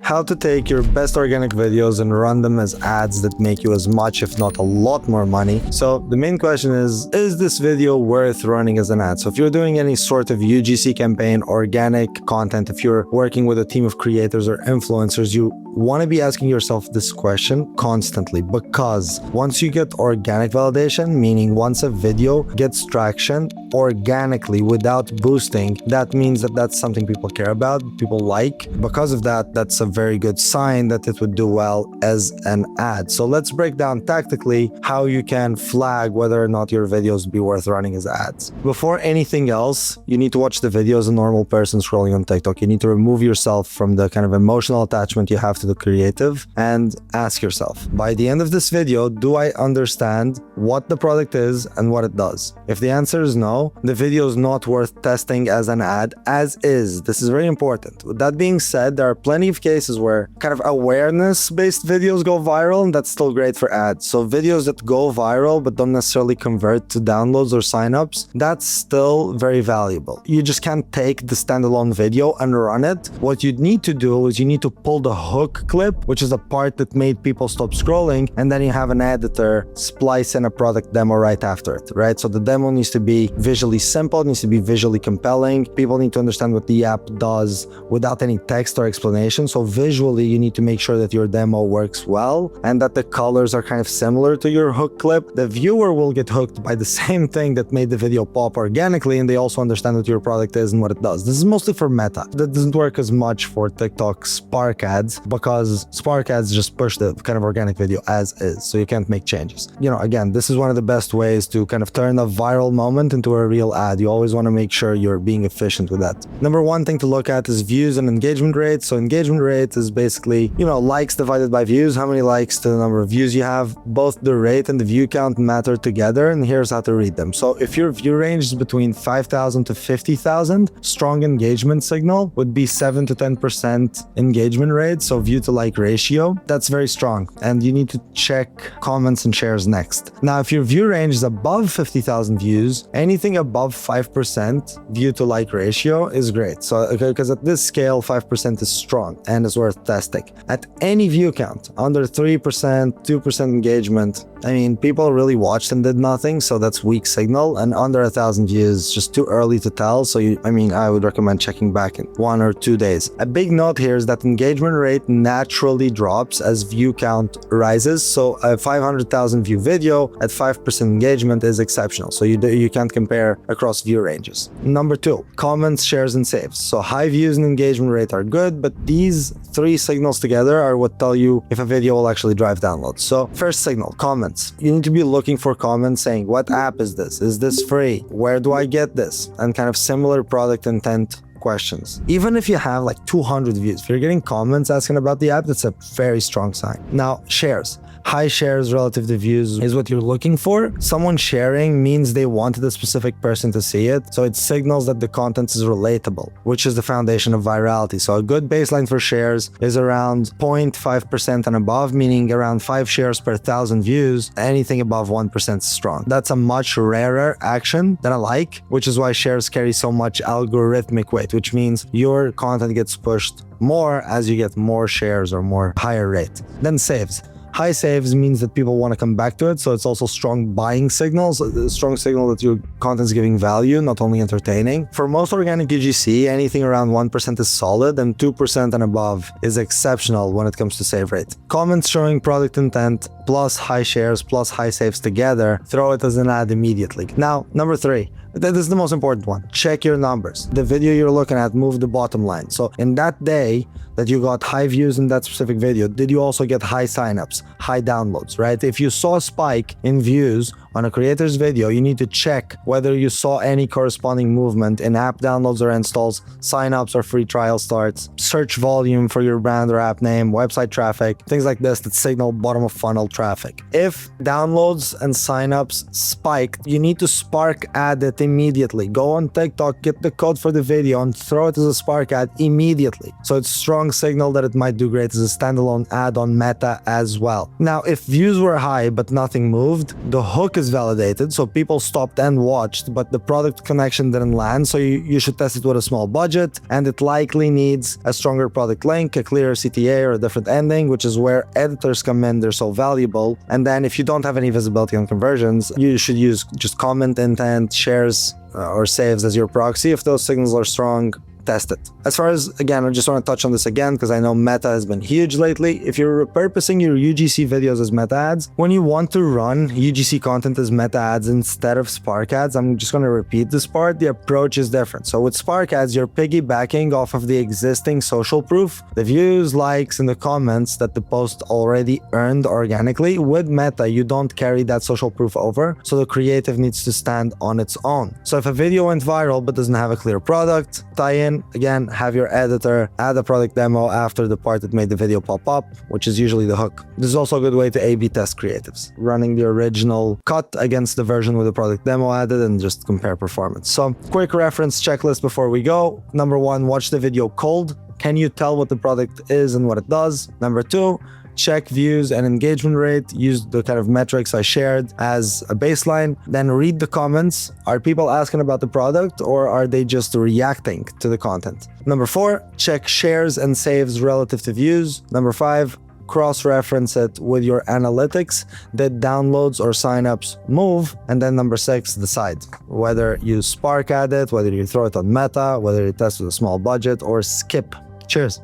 How to take your best organic videos and run them as ads that make you as much, if not a lot more money. So the main question is this video worth running as an ad? So if you're doing any sort of UGC campaign, organic content, if you're working with a team of creators or influencers, you want to be asking yourself this question constantly, because once you get organic validation, meaning once a video gets traction organically without boosting, that means that that's something people care about, people like. Because of that, that's a very good sign that it would do well as an ad. So let's break down tactically how you can flag whether or not your videos be worth running as ads. Before anything else, you need to watch the video as a normal person scrolling on TikTok. You need to remove yourself from the kind of emotional attachment you have to the creative and ask yourself, by the end of this video, do I understand what the product is and what it does? If the answer is no, the video is not worth testing as an ad as is. This is very important. With that being said, there are plenty of cases where kind of awareness-based videos go viral, and that's still great for ads. So videos that go viral but don't necessarily convert to downloads or signups, that's still very valuable. You just can't take the standalone video and run it. What you need to do is you need to pull the hook clip, which is a part that made people stop scrolling, and then you have an editor splice in a product demo right after it, right? So the demo needs to be visually simple, it needs to be visually compelling. People need to understand what the app does without any text or explanation. So visually, you need to make sure that your demo works well and that the colors are kind of similar to your hook clip. The viewer will get hooked by the same thing that made the video pop organically, and they also understand what your product is and what it does. This is mostly for Meta. That doesn't work as much for TikTok Spark ads, because Spark ads just push the kind of organic video as is, so you can't make changes. You know, again, this is one of the best ways to kind of turn a viral moment into a real ad. You always want to make sure you're being efficient with that. Number one thing to look at is views and engagement rate. So engagement rate is basically, likes divided by views, how many likes to the number of views you have. Both the rate and the view count matter together, and here's how to read them. So if your view range is between 5,000 to 50,000, strong engagement signal would be 7 to 10% engagement rate, so view to like ratio. That's very strong, and you need to check comments and shares next. Now, if your view range is above 50,000 views, anything above 5% view to like ratio is great. So because at this scale, 5% is strong and is worth testing. At any view count under 3%, 2% engagement, people really watched and did nothing, so that's weak signal. And under 1,000 views, just too early to tell. So I would recommend checking back in 1 or 2 days. A big note here is that engagement rate naturally drops as view count rises. So a 500,000 view video at 5% engagement is exceptional. So you can't compare across view ranges. Number 2, comments, shares, and saves. So high views and engagement rate are good, but these 3 signals together are what tell you if a video will actually drive downloads. So first signal, comments. You need to be looking for comments saying, what app is this? Is this free? Where do I get this? And kind of similar product intent questions. Even if you have like 200 views, if you're getting comments asking about the app, that's a very strong sign. Now, shares. High shares relative to views is what you're looking for. Someone sharing means they wanted a specific person to see it, so it signals that the content is relatable, which is the foundation of virality. So a good baseline for shares is around 0.5% and above, meaning around 5 shares per 1,000 views. Anything above 1% is strong. That's a much rarer action than a like, which is why shares carry so much algorithmic weight, which means your content gets pushed more as you get more shares or more higher rate. Then saves. High saves means that people want to come back to it, so it's also strong buying signals, a strong signal that your content is giving value, not only entertaining. For most organic UGC, anything around 1% is solid, and 2% and above is exceptional when it comes to save rate. Comments showing product intent plus high shares plus high saves together, throw it as an ad immediately. Now, number 3. This is the most important one. Check your numbers. The video you're looking at, move the bottom line. So in that day that you got high views in that specific video, did you also get high signups, high downloads, right? If you saw a spike in views on a creator's video, you need to check whether you saw any corresponding movement in app downloads or installs, signups or free trial starts, search volume for your brand or app name, website traffic, things like this that signal bottom of funnel traffic. If downloads and signups spiked, you need to Spark ad it immediately. Go on TikTok, get the code for the video and throw it as a Spark ad immediately. So it's strong signal that it might do great as a standalone ad on Meta as well. Now, if views were high but nothing moved, the hook is is validated, so people stopped and watched, but the product connection didn't land, so you should test it with a small budget, and it likely needs a stronger product link, a clearer CTA, or a different ending, which is where editors come in. They're so valuable. And then if you don't have any visibility on conversions, you should use just comment, intent, shares, or saves as your proxy. If those signals are strong, test it. As far as, again, I just want to touch on this again because I know meta has been huge lately. If you're repurposing your UGC videos as meta ads, when you want to run UGC content as meta ads instead of Spark ads, I'm just going to repeat this part, the approach is different. So with Spark ads, you're piggybacking off of the existing social proof, the views, likes, and the comments that the post already earned organically. With meta, you don't carry that social proof over, so the creative needs to stand on its own. So if a video went viral but doesn't have a clear product tie-in, again, have your editor add a product demo after the part that made the video pop up, which is usually the hook. This is also a good way to A/B test creatives, running the original cut against the version with the product demo added and just compare performance. So quick reference checklist before we go. Number 1, watch the video cold. Can you tell what the product is and what it does? Number 2, check views and engagement rate. Use the kind of metrics I shared as a baseline. Then read the comments. Are people asking about the product or are they just reacting to the content? Number 4, check shares and saves relative to views. Number 5, cross-reference it with your analytics. Did downloads or signups move? And then number 6, decide whether you Spark at it, whether you throw it on Meta, whether you test with a small budget or skip. Cheers.